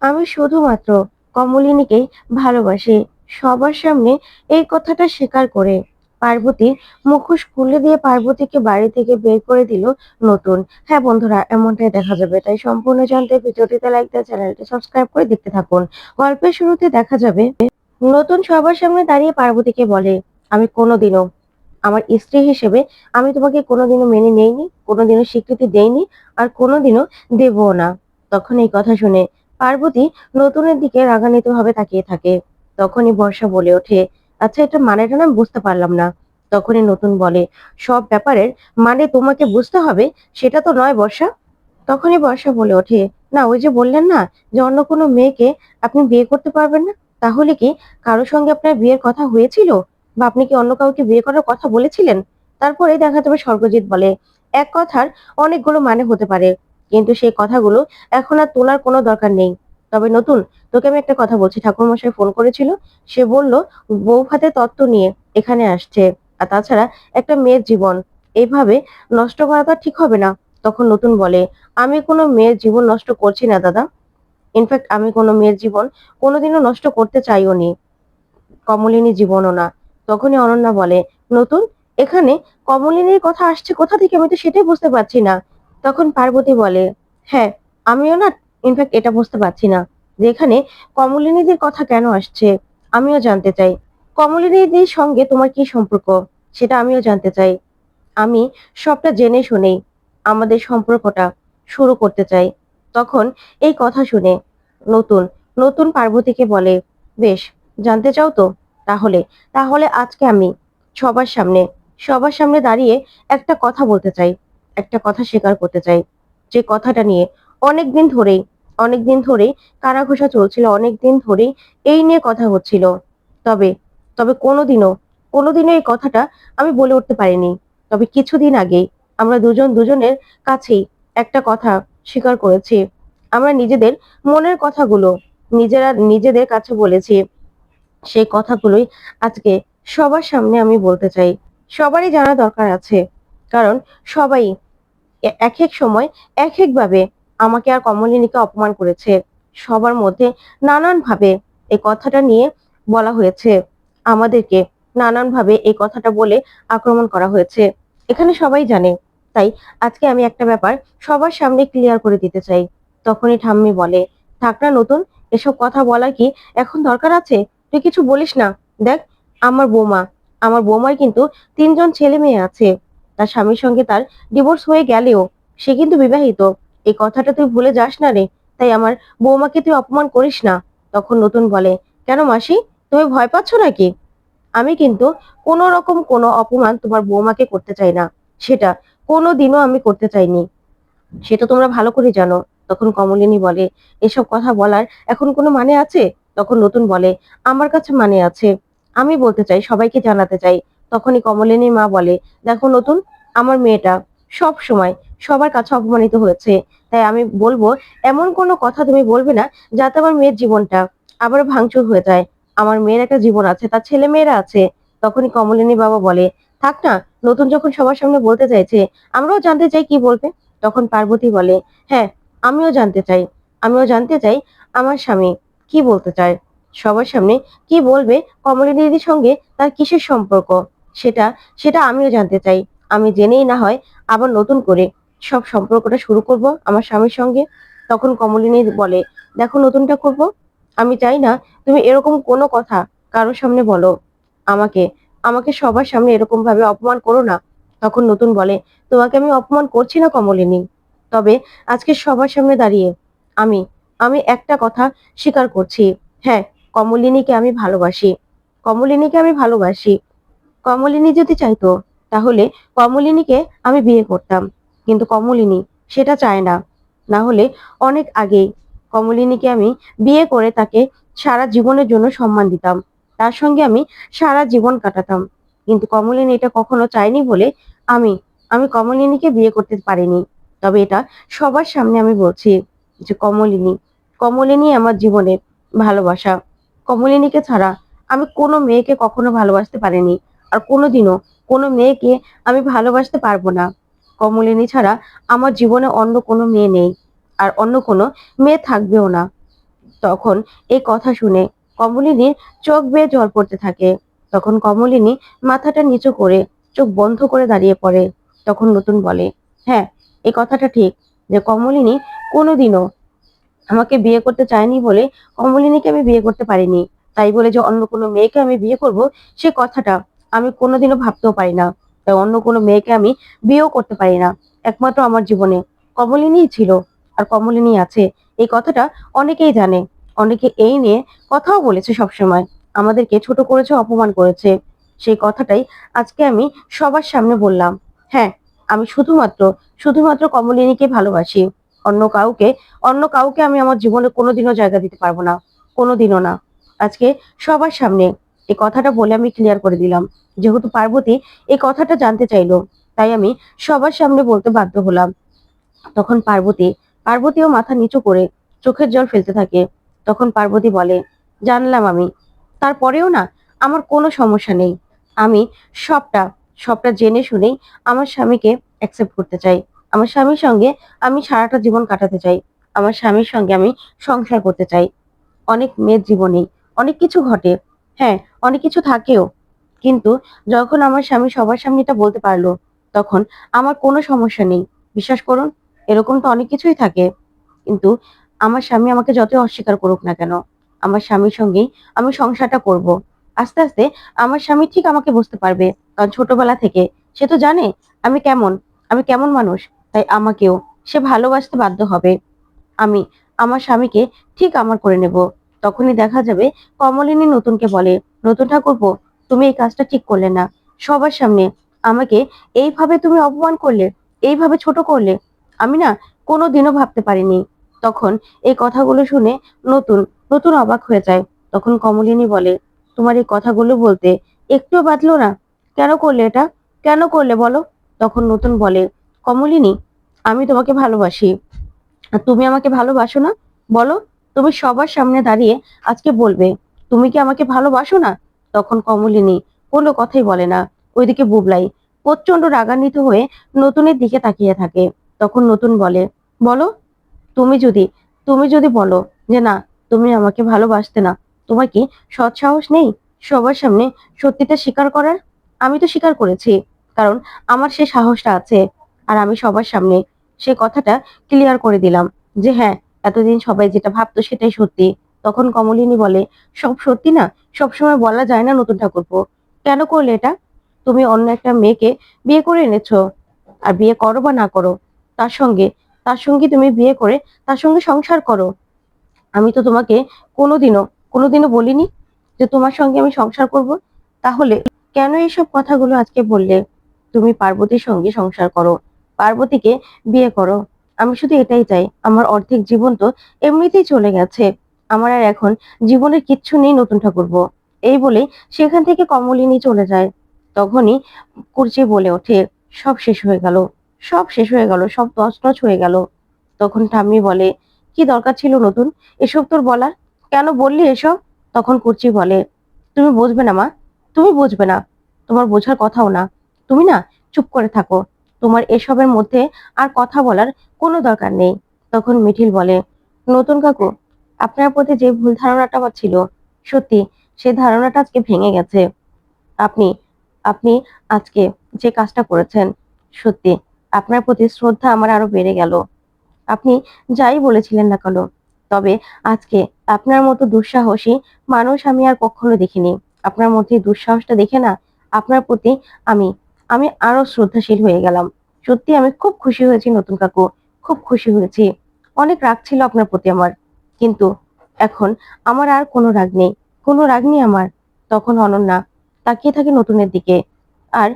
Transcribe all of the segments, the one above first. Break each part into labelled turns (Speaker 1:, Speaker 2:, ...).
Speaker 1: আমি শুধুমাত্র কমলিনীকেই ভালোবাসি। সবার সামনে এই কথাটা স্বীকার করে পার্বতী মুখোশ খুলে দিয়ে পার্বতীকে বাড়ি থেকে বের করে দিল নতুন। হ্যাঁ বন্ধুরা, এমনটাই দেখা যাবে। তাই সম্পূর্ণ জানতে ভিডিওটিতে লাইক দিয়ে চ্যানেলটি সাবস্ক্রাইব করে দেখতে থাকুন। গল্পের শুরুতে দেখা যাবে নতুন সবার সামনে দাঁড়িয়ে পার্বতীকে বলে, আমি কোনোদিনও আমার স্ত্রী হিসেবে আমি তোমাকে কোনোদিনও মেনে নেইনি, কোনোদিনও স্বীকৃতি দেইনি, আর কোনোদিনও দেবও না। তখন এই কথা শুনে পার্বতী নতুনের দিকে রাগান্বিত ভাবে তাকিয়ে থাকে। তখনই বর্ষা বলে ওঠে, আচ্ছা এটা মানেটা না বুঝতে পারলাম না। তখনই নতুন বলে, সব ব্যাপারের মানে তোমাকে বুঝতে হবে সেটা তো নয় বর্ষা। তখনই বর্ষা বলে ওঠে, না ওই যে বললেন না যে অন্য কোনো মেয়েকে আপনি বিয়ে করতে পারবেন না, তাহলে কি কারোর সঙ্গে আপনার বিয়ের কথা হয়েছিল, বা আপনি কি অন্য কাউকে বিয়ে করার কথা বলেছিলেন? তারপরে দেখা যাবে স্বর্গজিৎ বলে, এক কথার অনেকগুলো মানে হতে পারে, কিন্তু সেই কথাগুলো এখন আর তোলার কোনো দরকার নেই। তবে নতুন, তোকে আমি একটা কথা বলছি, ঠাকুরমশাই ফোন করেছিল। সে বলল বউ ভাতে তত্ত্ব নিয়ে এখানে আসছে। আর তাছাড়া একটা মেয়ের জীবন এইভাবে নষ্ট করা তো আর ঠিক হবে না। তখন নতুন বলে, আমি কোনো মেয়ের জীবন নষ্ট করছি না দাদা। ইনফ্যাক্ট আমি কোনো মেয়ের জীবন কোনোদিনও নষ্ট করতে চাইও নি, কমলিনী জীবনও না। তখনই অনন্যা বলে, নতুন, এখানে কমলিনীর কথা আসছে কোথা থেকে, আমি তো সেটাই বুঝতে পারছি না। তখন পার্বতী বলে, হ্যাঁ আমিও না, ইনফ্যাক্ট এটা বুঝতে পারছি না যে এখানে কমলিনীদের কথা কেন আসছে। আমিও জানতে চাই কমলিনীদের সঙ্গে তোমার কি সম্পর্ক, সেটা আমিও জানতে চাই। আমি সবটা জেনে শুনেই আমাদের সম্পর্কটা শুরু করতে চাই। তখন এই কথা শুনে নতুন নতুন পার্বতীকে বলে, বেশ, জানতে চাও তো, তাহলে তাহলে আজকে আমি সবার সামনে সবার সামনে দাঁড়িয়ে একটা কথা বলতে চাই, একটা কথা স্বীকার করতে চাই। যে কথাটা নিয়ে অনেকদিন ধরেই অনেকদিন ধরেই কানাঘুষা চলছিল, অনেকদিন ধরেই এই নিয়ে কথা হচ্ছিল। তবে তবে কোনোদিনও এই কথাটা আমি বলে উঠতে পারিনি। তবে কিছুদিন আগেই আমরা দুজন দুজনের কাছেই একটা কথা স্বীকার করেছি। আমরা নিজেদের মনের কথাগুলো নিজেরা নিজেদের কাছে বলেছি। সেই কথাগুলোই আজকে সবার সামনে আমি বলতে চাই। সবারই জানা দরকার আছে, কারণ সবাই এক এক সময় এক এক ভাবে আমাকে আর কমলিনীকে অপমান করেছে। সবার মধ্যে নানান ভাবে এই কথাটা নিয়ে বলা হয়েছে, আমাদেরকে নানান ভাবে এই কথাটা বলে আক্রমণ করা হয়েছে। এখানে সবাই জানে। তাই আজকে আমি একটা ব্যাপার সবার সামনে ক্লিয়ার করে দিতে চাই। তখনই ঠাম্মি বলে, থাক না নতুন, এসব কথা বলা কি এখন দরকার আছে? তুই কিছু বলিস না। দেখ, আমার বৌমা আমার বৌমার কিন্তু 3 জন ছেলে মেয়ে আছে। তার স্বামীর সঙ্গে তার ডিভোর্স হয়ে গেলেও সে কিন্তু বিবাহিত। এই কথাটা তুই ভুলে যাস না রে। তাই আমার বৌমাকে তুই অপমান করিস না। তখন নতুন বলে, কেন মাসি, তুমি ভয় পাচ্ছ নাকি? আমি কিন্তু কোনো রকম কোনো অপমান তোমার বৌমাকে করতে চাই না। সেটা কোনোদিনও আমি করতে চাইনি, সেটা তোমরা ভালো করে জানো। তখন কমলিনী বলে, এসব কথা বলার এখন কোনো মানে আছে? তখন নতুন বলে, আমার কাছে মানে আছে, আমি বলতে চাই, সবাইকে জানাতে চাই। তখনই কমলিনীর মা বলে, দেখো নতুন, আমার মেয়েটা সব সময় সবার কাছে অপমানিত হয়েছে। তাই আমি বলবো, এমন কোনো কথা তুমি বলবে না যাতে আমার মেয়ের জীবনটা আবার ভাঙচুর হয়ে যায়। আমার মেয়ের একটা জীবন আছে, তার ছেলে মেয়েরা আছে। তখনই কমলিনীর বাবা বলে, থাক না, নতুন যখন সবার সামনে বলতে চাইছে, আমরাও জানতে চাই কি বলবে। তখন পার্বতী বলে, হ্যাঁ আমিও জানতে চাই, আমিও জানতে চাই আমার স্বামী কি বলতে চায়, সবার সামনে কি বলবে, কমলিনী দিদির সঙ্গে তার কিসের সম্পর্ক, সেটা সেটা আমিও জানতে চাই। আমি জেনেই না হয় আবার নতুন করে সব সম্পর্কটা শুরু করব আমার স্বামীর সঙ্গে। তখন কমলিনী বলে, দেখো নতুনটা করব, আমি চাই না তুমি এরকম কোনো কথা কারোর সামনে বলো। আমাকে আমাকে সবার সামনে এরকম ভাবে অপমান করো না। তখন নতুন বলে, তোমাকে আমি অপমান করছি না কমলিনী, তবে আজকে সবার সামনে দাঁড়িয়ে আমি আমি একটা কথা স্বীকার করছি। হ্যাঁ, কমলিনীকে আমি ভালোবাসি, কমলিনীকে আমি ভালোবাসি। কমলিনী যদি চাইতো তাহলে কমলিনীকে আমি বিয়ে করতাম, কিন্তু কমলিনী সেটা চায় না। না হলে অনেক আগেই কমলিনীকে আমি বিয়ে করে তাকে সারা জীবনের জন্য সম্মান দিতাম, তার সঙ্গে আমি সারা জীবন কাটাতাম। কিন্তু কমলিনী এটা কখনো চায়নি বলে আমি আমি কমলিনীকে বিয়ে করতে পারিনি। তবে এটা সবার সামনে আমি বলছি যে কমলিনী কমলিনী আমার জীবনের ভালোবাসা। কমলিনীকে ছাড়া আমি কোনো মেয়েকে কখনো ভালোবাসতে পারিনি, আর কোনোদিনও কোনো মেয়েকে আমি ভালোবাসতে পারবো না। কমলিনী ছাড়া আমার জীবনে অন্য কোনো মেয়ে নেই, আর অন্য কোনো মেয়ে থাকবেও না। তখন এই কথা শুনে কমলিনীর চোখ বেয়ে জল পড়তে থাকে। তখন কমলিনী মাথাটা নিচু করে চোখ বন্ধ করে দাঁড়িয়ে পড়ে। তখন নতুন বলে, হ্যাঁ, এই কথাটা ঠিক যে কমলিনী কোনোদিনও আমাকে বিয়ে করতে চায়নি বলে কমলিনীকে আমি বিয়ে করতে পারিনি। তাই বলে যে অন্য কোনো মেয়েকে আমি বিয়ে করব, সে কথাটা আমি কোনোদিনও ভাবতেও পারি না। তাই অন্য কোনো মেয়েকে আমি বিয়েও করতে পারি না। একমাত্র আমার জীবনে কমলিনীই ছিল, আর কমলিনী আছে। এই কথাটা অনেকেই জানে। অনেকে এই নিয়ে কথাও বলেছে সবসময়। আমাদেরকে ছোট করেছে, অপমান করেছে। সেই কথাটাই আজকে আমি সবার সামনে বললাম। হ্যাঁ, আমি শুধুমাত্র শুধুমাত্র কমলিনীকে ভালোবাসি। অন্য কাউকে অন্য কাউকে আমি আমার জীবনে কোনোদিনও জায়গা দিতে পারবো না, কোনোদিনও না। আজকে সবার সামনে এই কথাটা বলে আমি ক্লিয়ার করে দিলাম। যেহেতু পার্বতী এই কথাটা জানতে চাইলো, তাই আমি সবার সামনে বলতে বাধ্য হলাম। তখন পার্বতীও মাথা নিচু করে চোখের জল ফেলতে থাকে। তখন পার্বতী বলে, জানলাম আমি, তারপরেও না আমার কোনো সমস্যা নেই। আমি সবটা সবটা জেনে শুনেই আমার স্বামীকে অ্যাকসেপ্ট করতে চাই। আমার স্বামীর সঙ্গে আমি সারাটা জীবন কাটাতে চাই। আমার স্বামীর সঙ্গে আমি সংসার করতে চাই। অনেক মেয়ের জীবনেই অনেক কিছু ঘটে, হ্যাঁ, অনেক কিছু থাকেও, কিন্তু যখন আমার স্বামী সবার সামনে এটা বলতে পারলো, তখন আমার কোনো সমস্যা নেই। বিশ্বাস করুন, এরকম তো অনেক কিছুই থাকে, কিন্তু আমার স্বামী আমাকে যতই অস্বীকার করুক না কেন, আমার স্বামীর সঙ্গেই আমি সংসারটা করব। আস্তে আস্তে আমার স্বামী ঠিক আমাকে বুঝতে পারবে, কারণ ছোটবেলা থেকে সে তো জানে আমি কেমন, আমি কেমন মানুষ। তাই আমাকেও সে ভালোবাসতে বাধ্য হবে। আমি আমার স্বামীকে ঠিক আমার করে নেব। তখনই দেখা যাবে কমলিনী নতুনকে বলে, নতুন ঠাকুরপো, তুমি এই কাজটা ঠিক করলে না। সবার সামনে আমাকে এইভাবে তুমি অপমান করলে, এইভাবে ছোট করলে। আমি না কোনোদিনও ভাবতে পারিনি। তখন এই কথাগুলো শুনে নতুন নতুন অবাক হয়ে যায়। তখন কমলিনী বলে, তোমার এই কথাগুলো বলতে একটুও বাদলো না? কেন করলে এটা? কেন করলে বলো? তখন নতুন বলে, কমলিনী, আমি তোমাকে ভালোবাসি। আর তুমি আমাকে ভালোবাসো না? বলো, তুমি সবার সামনে দাঁড়িয়ে আজকে বলবে তুমি কি আমাকে ভালোবাসো না? তখন কমলিনী কোনো কথাই বলে না। ওইদিকে বুবলাই প্রচন্ড রাগান্বিত হয়ে নতুনের দিকে তাকিয়ে থাকে। তখন নতুন বলে, বলো, তুমি যদি তুমি যদি বলো যে না, তুমি আমাকে ভালোবাসতে না, তোমার কি সৎ সাহস নেই সবার সামনে সত্যিটা স্বীকার করার? আমি তো স্বীকার করেছি, কারণ আমার সে সাহসটা আছে। আর আমি সবার সামনে সে কথাটা ক্লিয়ার করে দিলাম যে হ্যাঁ, এতদিন সবাই যেটা ভাবতো সেটাই সত্যি। তখন কমলিনী বলে, সব সত্যি না সবসময় বলা যায় না নতুন ঠাকুরপো। কেন করলে এটা? তুমি অন্য একটা মেয়েকে বিয়ে করে এনেছো, আর বিয়ে করো বা না করো, তার সঙ্গে তার সঙ্গে তুমি বিয়ে করে তার সঙ্গে সংসার করো। আমি তো তোমাকে কোনোদিনও কোনোদিনও বলিনি যে তোমার সঙ্গে আমি সংসার করব। তাহলে কেন এইসব কথাগুলো আজকে বললে? তুমি পার্বতীর সঙ্গে সংসার করো, পার্বতীকে বিয়ে করো। আমি শুধু এটাই চাই। আমার অর্ধেক জীবন তো এমনিতেই চলে গেছে। আমার আর এখন জীবনের কিচ্ছু নেই নতুন ঠাকুরপো। এই বলে সেখান থেকে কমলিনী চলে যায়। তখনই কুর্চি বলে ওঠে, সব শেষ হয়ে গেল, সব শেষ হয়ে গেল, সব তছনছ হয়ে গেল। তখন ঠাম্মি বলে, কি দরকার ছিল নতুন এসব তোর বলার? কেন বললি এসব? তখন কুর্চি বলে, তুমি বুঝবে না মা, তুমি বুঝবে না, তোমার বোঝার কথাও না। তুমি না চুপ করে থাকো, তোমার এসবের মধ্যে আর কথা বলার কোনো দরকার নেই। তখন মিঠিল বলে, নতুন কাকু, আপনার প্রতি যে ভুল ধারণাটা আমার ছিল, সত্যি সেই ধারণাটা আজকে ভেঙে গেছে। আপনি আপনি আজকে যে কাজটা করেছেন, সত্যি আপনার প্রতি শ্রদ্ধা আমার আরো বেড়ে গেল। আপনি যাই বলেছিলেন না কেন, তবে আজকে আপনার মতো দুঃসাহসী মানুষ আমি আর কখনো দেখিনি। আপনার মধ্যে এই দুঃসাহসটা দেখে না, আপনার প্রতি আমি আমি আরো শ্রদ্ধাশীল হয়ে গেলাম। সত্যি আমি খুব খুশি হয়েছি নতুন কাকু, খুব খুশি হয়েছি। অনেক রাগ ছিল আপনার প্রতি আমার, কিন্তু এখন আমার আর কোনো রাগ নেই, কোনো রাগ নেই আমার। তখন অনন্যা তাকিয়ে থাকে নতুনের দিকে, আর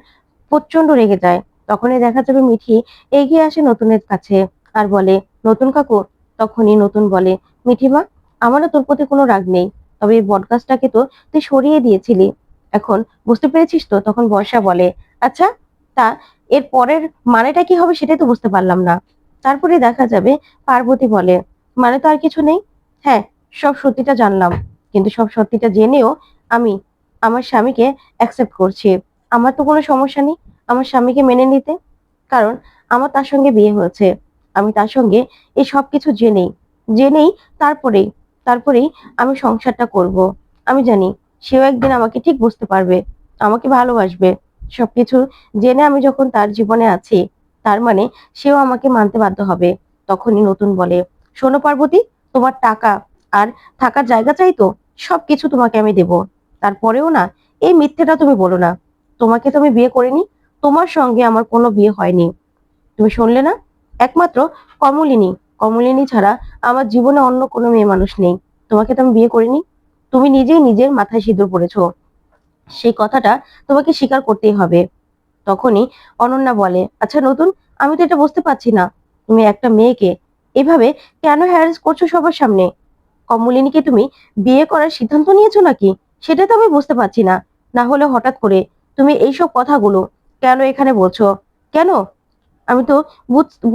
Speaker 1: প্রচন্ড রেগে যায়। তখনই দেখা যাবে মিঠি এগিয়ে আসে নতুনের কাছে আর বলে, নতুন কাকু। তখনই নতুন বলে, মিঠিমা, আমারও তোর প্রতি কোনো রাগ নেই, তবে এই বটগাছটাকে তো তুই সরিয়ে দিয়েছিলি, এখন বুঝতে পেরেছিস তো? তখন বর্ষা বলে, আচ্ছা, তা এর পরের মানেটা কি হবে সেটাই তো বুঝতে পারলাম না। তারপরে দেখা যাবে পার্বতী বলে, মানে তো আর কিছু নেই। হ্যাঁ, সব সত্যিটা জানলাম, কিন্তু সব সত্যিটা জেনেও আমি আমার স্বামীকে অ্যাকসেপ্ট করছি। আমার তো কোনো সমস্যা নেই আমার স্বামীকে মেনে নিতে, কারণ আমার তার সঙ্গে বিয়ে হয়েছে। আমি তার সঙ্গে এই সবকিছু জেনেই জেনেই তারপরেই তারপরেই আমি সংসারটা করব। আমি জানি সেও একদিন আমাকে ঠিক বুঝতে পারবে, আমাকে ভালোবাসবে। সবকিছু জেনে আমি যখন তার জীবনে আছি, তার মানে সেও আমাকে মানতে বাধ্য হবে। তখনই নতুন বলে, শোনো পার্বতী, তোমার টাকা আর থাকার জায়গা চাই তো, সবকিছু তোমাকে আমি দেব। তারপরেও না, এই মিথ্যেটা তুমি বলো না। তোমাকে তো আমি বিয়ে করিনি, তোমার সঙ্গে আমার কোনো বিয়ে হয়নি। তুমি শুনলে না? একমাত্র কমলিনী, কমলিনী ছাড়া আমার জীবনে অন্য কোনো মেয়ে মানুষ নেই। তোমাকে তো আমি বিয়ে করিনি। তুমি নিজেই নিজের মাথায় সিঁদুর পড়েছো, সেই কথাটা তোমাকে স্বীকার করতেই হবে। তখনই অনন্যা বলে, আচ্ছা নতুন, আমি তো এটা বুঝতে পারছি না, তুমি একটা মেয়েকে এভাবে কেন হ্যারাস করছো সবার সামনে? কমলিনীকে তুমি বিয়ে করার সিদ্ধান্ত নিয়েছো নাকি? সেটা তো আমি বুঝতে পারছি না। না হলে হঠাৎ করে তুমি এইসব কথাগুলো কেন এখানে বলছো? কেন? আমি তো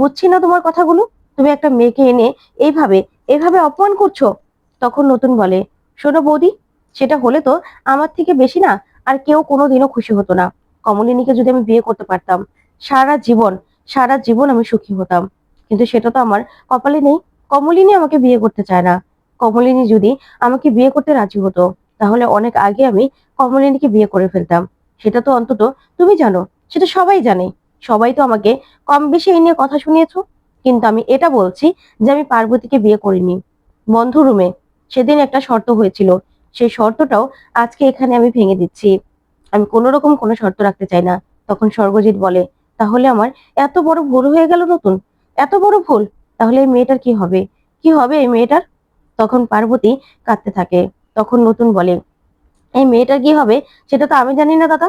Speaker 1: বুঝছি না তোমার কথাগুলো। তুমি একটা মেয়েকে এনে এইভাবে এইভাবে অপমান করছো। তখন নতুন বলে, শোনো বৌদি, সেটা হলে তো আমার থেকে বেশি না আর কেউ কোনোদিনও খুশি হতো না। কমলিনীকে যদি আমি বিয়ে করতে পারতাম, সারা জীবন সারা জীবন আমি সুখী হতাম। কিন্তু সেটা তো আমার কপালে নেই। কমলিনী আমাকে বিয়ে করতে চায় না। কমলিনী যদি আমাকে বিয়ে করতে রাজি হতো, তাহলে অনেক আগে আমি কমলিনীকে বিয়ে করে ফেলতাম। সেটা তো অন্তত তুমি জানো, সেটা সবাই জানে। সবাই তো আমাকে কম বেশি এই নিয়ে কথা শুনিয়েছো। কিন্তু আমি এটা বলছি যে আমি পার্বতীকে বিয়ে করিনি। বন্ধ রুমে সেদিন একটা শর্ত হয়েছিল, সেই শর্তটাও আজকে এখানে আমি ভেঙে দিচ্ছি। আমি কোনো রকম কোনো শর্ত রাখতে চাই না। তখন স্বর্গজিৎ বলে, তাহলে আমার এত বড় ভুল হয়ে গেল নতুন, এত বড় ভুল। তাহলে এই মেয়েটার কি হবে? কি হবে এই মেয়েটার? তখন পার্বতী কাঁদতে থাকে। তখন নতুন বলে, এই মেয়েটার কি হবে সেটা তো আমি জানি না দাদা,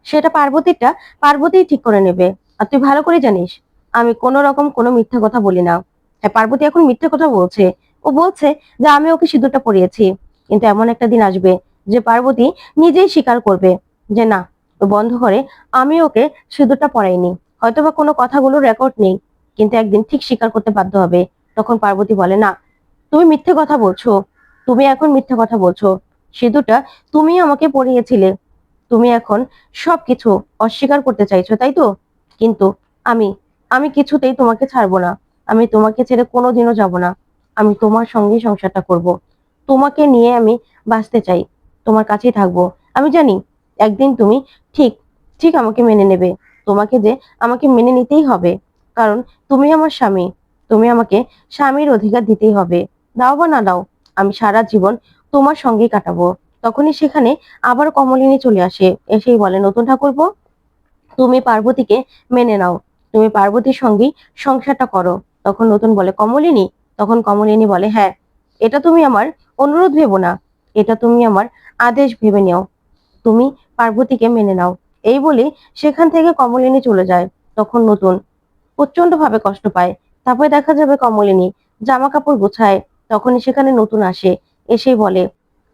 Speaker 1: সেটা পার্বতীরটা পার্বতীই ঠিক করে নেবে। আর তুই ভালো করে জানিস আমি কোনো রকম কোনো মিথ্যা কথা বলি না। হ্যাঁ, পার্বতী এখন মিথ্যা কথা বলছে। ও বলছে যে আমি ওকে সিঁদুরটা পরিয়েছি, কিন্তু এমন একটা দিন আসবে যে পার্বতী নিজেই স্বীকার করবে যে না, ও বন্ধ করে আমি ওকে সিঁদুরটা পরাইনি। হয়তোবা কোনো কথাগুলো রেকর্ড নেই, কিন্তু একদিন ঠিক স্বীকার করতে বাধ্য হবে। তখন পার্বতী বলে, না, তুমি মিথ্যে কথা বলছো, তুমি এখন মিথ্যে কথা বলছো। সিঁদুরটা তুমি আমাকে পরিয়েছিলে, তুমি এখন সবকিছু অস্বীকার করতে চাইছো, তাই তো? কিন্তু আমি আমি কিছুতেই তোমাকে ছাড়বো না। আমি তোমাকে ছেড়ে কোনোদিনও যাব না। আমি তোমার সঙ্গেই সংসারটা করব। তোমাকে নিয়ে আমি বাঁচতে চাই, তোমার কাছেই থাকবো। আমি জানি একদিন তুমি ঠিক ঠিক আমাকে মেনে নেবে। তোমাকে যে আমাকে মেনে নিতেই হবে, কারণ তুমি আমার স্বামী। তুমি আমাকে স্বামীর অধিকার দিতেই হবে। দাও বা না দাও, আমি সারা জীবন তোমার সঙ্গেই কাটাবো। তখনই সেখানে আবার কমলিনী চলে আসে, এসেই বলে, নতুন ঠাকুরপো, তুমি পার্বতীকে মেনে নাও, তুমি পার্বতীর সঙ্গেই সংসারটা করো। তখন নতুন বলে, কমলিনী। তখন কমলিনী বলে, হ্যাঁ, এটা তুমি আমার অনুরোধ ভেবো না, এটা তুমি আমার আদেশ ভেবে নাও। তুমি পার্বতীকে মেনে নাও। এই বলে সেখান থেকে কমলিনী চলে যায়। তখন নতুন প্রচন্ড ভাবে কষ্ট পায়। তারপরে দেখা যাবে কমলিনী জামা কাপড় গোছায়। তখনই সেখানে নতুন আসে, এসেই বলে,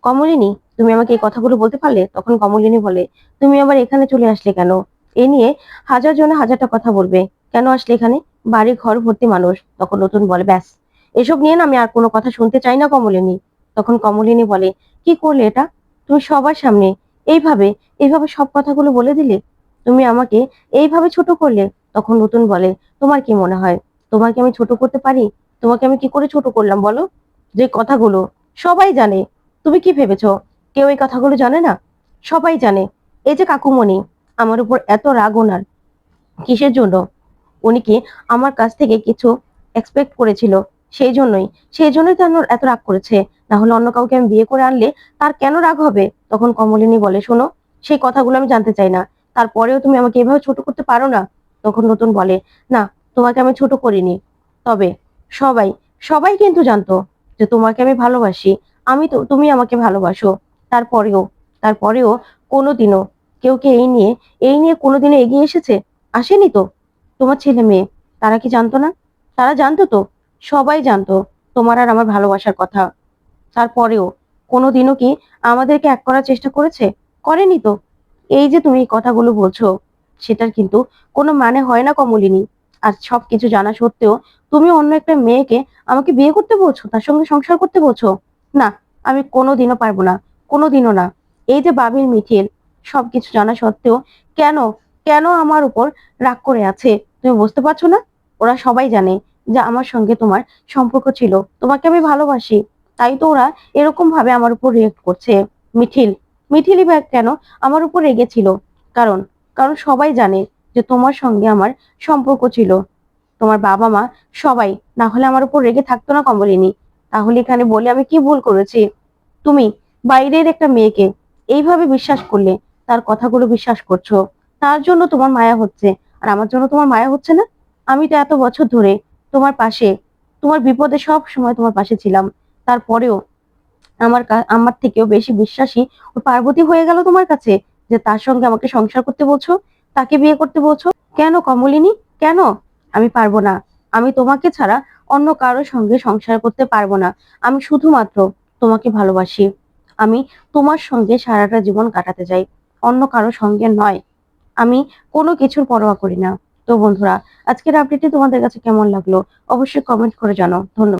Speaker 1: কমলিনী, তুমি আমাকে এই কথাগুলো বলতে পারলে? তখন কমলিনী বলে, তুমি আবার এখানে চলে আসলে কেন? এ নিয়ে হাজার জনে হাজারটা কথা বলবে। কেন আসলে এখানে? বাড়ি ঘর ভর্তি মানুষ। তখন নতুন বলে, ব্যাস, এসব নিয়ে না আমি আর কোনো কথা শুনতে চাই না কমলিনী। তখন কমলিনী বলে, কি করলে এটা? তুমি সবার সামনে এইভাবে এইভাবে সব কথাগুলো বলে দিলে, তুমি আমাকে এইভাবে ছোট করলে। তখন নতুন বলে, তোমার কি মনে হয় তোমাকে আমি ছোট করতে পারি? তোমাকে আমি কি করে ছোট করলাম বলো? যে কথাগুলো সবাই জানে। তুমি কি ভেবেছো কেউ এই কথাগুলো জানে না? সবাই জানে। এই যে কাকুমণি, আমার উপর এত রাগ ওনার কিসের জন্য? উনি কি আমার কাছ থেকে কিছু এক্সপেক্ট করেছিল? সেই জন্যই সেই জন্যই তো এত রাগ করেছে। না হলে অন্য কাউকে আমি বিয়ে করে আনলে তার কেন রাগ হবে? তখন কমলিনী বলে, শোনো, সেই কথাগুলো আমি জানতে চাই না। তারপরেও তুমি আমাকে এভাবে ছোট করতে পারো না। তখন নতুন বলে, না, তোমাকে আমি ছোট করিনি। তবে সবাই সবাই কিন্তু জানতো যে তোমাকে আমি ভালোবাসি। তুমি আমাকে ভালোবাসো। তারপরেও তারপরেও কোনোদিনও কেউ কি এই নিয়ে কোনোদিনও এগিয়ে এসেছে? আসেনি তো। তোমার ছেলে মেয়ে তারা কি জানতো না? তারা জানতো তো, সবাই জানতো তোমার আর আমার ভালোবাসার কথা। তারপরেও কোনোদিনও কি আমাদেরকে এক করার চেষ্টা করেছে? করেনি তো। এই যে তুমি এই কথাগুলো বলছো, সেটার কিন্তু কোনো মানে হয় না কমলিনী। আর সবকিছু জানা সত্ত্বেও তুমি অন্য একটা মেয়েকে আমাকে বিয়ে করতে বলছো, তার সঙ্গে সংসার করতে বলছো? না, আমি কোনোদিনও পারবো না, কোনোদিনও না। এই যে বাবিল মিঠিল, সবকিছু জানা সত্ত্বেও কেন কেন আমার উপর রাগ করে আছে, তুমি বুঝতে পারছো না? ওরা সবাই জানে যে আমার সঙ্গে তোমার সম্পর্ক ছিল, তোমাকে আমি ভালোবাসি। তাই তো ওরা এরকম ভাবে আমার উপর রিয়েক্ট করছে। মিঠিল, মিঠিলই বা কেন আমার উপর রেগেছিল? কারণ কারণ সবাই জানে যে তোমার সঙ্গে আমার সম্পর্ক ছিল। তোমার বাবা মা সবাই, না হলে আমার উপর রেগে থাকতো না কমলিনী। তাহলে এখানে বলে আমি কি ভুল করেছি? তুমি বাইরের একটা মেয়েকে এইভাবে বিশ্বাস করলে, তার কথাগুলো বিশ্বাস করছো, তার জন্য তোমার মায়া হচ্ছে, আর আমার জন্য তোমার মায়া হচ্ছে না? আমি তো এত বছর ধরে তোমার পাশে, তোমার বিপদে সব সময় তোমার পাশে ছিলাম। তারপরেও আমার থেকেও বেশি বিশ্বাসী ওই পার্বতী হয়ে গেল তোমার কাছে, যে তার সঙ্গে আমাকে সংসার করতে বলছো, তাকে বিয়ে করতে বলছো। কেন কমলিনী, কেন? আমি পারবো না। আমি তোমাকে ছাড়া অন্য কারোর সঙ্গে সংসার করতে পারবো না। আমি শুধুমাত্র তোমাকে ভালোবাসি। আমি তোমার সঙ্গে সারাটা জীবন কাটাতে চাই, অন্য কারোর সঙ্গে নয়। আমি কোনো কিছুর পরোয়া করি না। তো বন্ধুরা, আজকের আপডেটটি তোমাদের কাছে কেমন লাগলো অবশ্যই কমেন্ট করে জানাও। ধন্যবাদ।